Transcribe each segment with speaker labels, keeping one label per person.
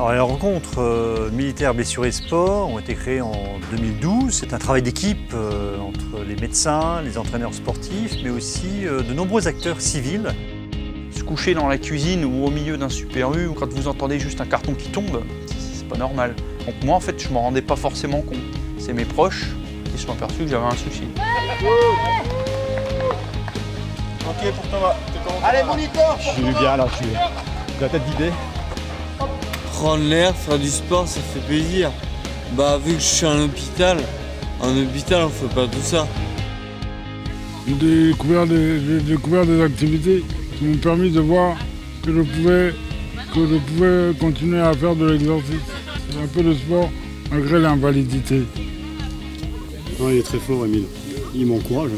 Speaker 1: Alors, les rencontres militaires blessures et sport ont été créées en 2012. C'est un travail d'équipe entre les médecins, les entraîneurs sportifs, mais aussi de nombreux acteurs civils.
Speaker 2: Se coucher dans la cuisine ou au milieu d'un Super U, ou quand vous entendez juste un carton qui tombe, c'est pas normal. Donc moi en fait je m'en rendais pas forcément compte. C'est mes proches qui se sont aperçus que j'avais un souci.
Speaker 3: Ok pour Thomas.
Speaker 4: Allez moniteur.
Speaker 3: Je suis bien là, je suis la tête vidée.
Speaker 5: Prendre l'air, faire du sport, ça fait plaisir. Bah vu que je suis en hôpital on fait pas tout ça.
Speaker 6: J'ai découvert des activités qui m'ont permis de voir que je pouvais continuer à faire de l'exercice. Un peu de sport malgré l'invalidité.
Speaker 7: Non, il est très fort, Émile. Il m'encourage.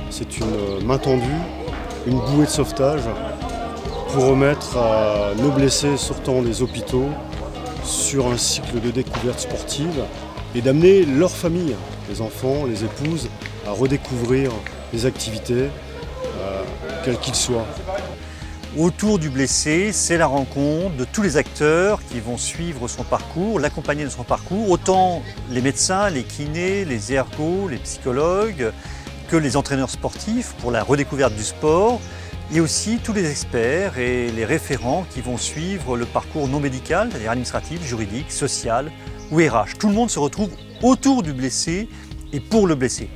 Speaker 7: C'est une main tendue, une bouée de sauvetage pour remettre nos blessés sortant des hôpitaux sur un cycle de découverte sportive et d'amener leur famille, les enfants, les épouses, à redécouvrir les activités, quels qu'ils soient.
Speaker 1: Autour du blessé, c'est la rencontre de tous les acteurs qui vont suivre son parcours, l'accompagner dans son parcours, autant les médecins, les kinés, les ergos, les psychologues, que les entraîneurs sportifs pour la redécouverte du sport, et aussi tous les experts et les référents qui vont suivre le parcours non médical, c'est-à-dire administratif, juridique, social ou RH. Tout le monde se retrouve autour du blessé et pour le blessé.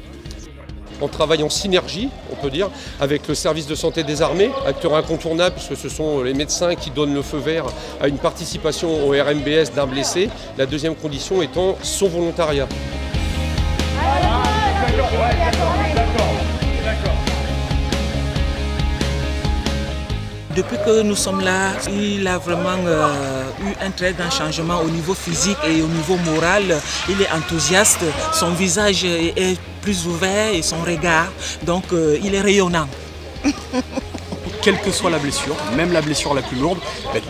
Speaker 8: On travaille en synergie, on peut dire, avec le service de santé des armées, acteur incontournable, puisque ce sont les médecins qui donnent le feu vert à une participation au RMBS d'un blessé. La deuxième condition étant son volontariat.
Speaker 9: Depuis que nous sommes là, il a vraiment eu un très grand changement au niveau physique et au niveau moral. Il est enthousiaste, son visage est plus ouvert et son regard, donc il est rayonnant.
Speaker 10: Quelle que soit la blessure, même la blessure la plus lourde,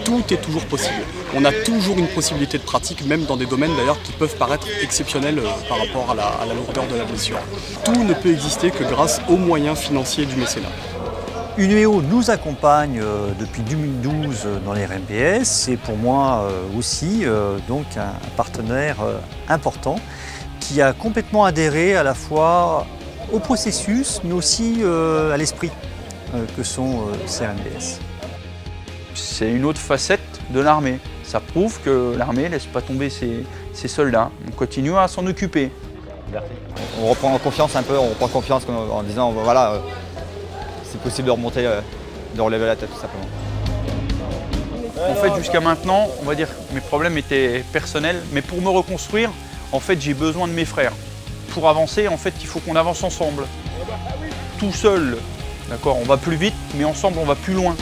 Speaker 10: tout est toujours possible. On a toujours une possibilité de pratique, même dans des domaines d'ailleurs qui peuvent paraître exceptionnels par rapport à la lourdeur de la blessure. Tout ne peut exister que grâce aux moyens financiers du mécénat.
Speaker 1: Unueo nous accompagne depuis 2012 dans les RMBS. C'est pour moi aussi donc un partenaire important qui a complètement adhéré à la fois au processus mais aussi à l'esprit que sont ces RMBS.
Speaker 2: C'est une autre facette de l'armée. Ça prouve que l'armée ne laisse pas tomber ses soldats. On continue à s'en occuper.
Speaker 4: On reprend confiance un peu, en disant voilà, c'est possible de remonter, de relever la tête tout simplement.
Speaker 2: En fait, jusqu'à maintenant, on va dire que mes problèmes étaient personnels, mais pour me reconstruire, en fait, j'ai besoin de mes frères. Pour avancer, en fait, il faut qu'on avance ensemble. Tout seul, d'accord, on va plus vite, mais ensemble, on va plus loin.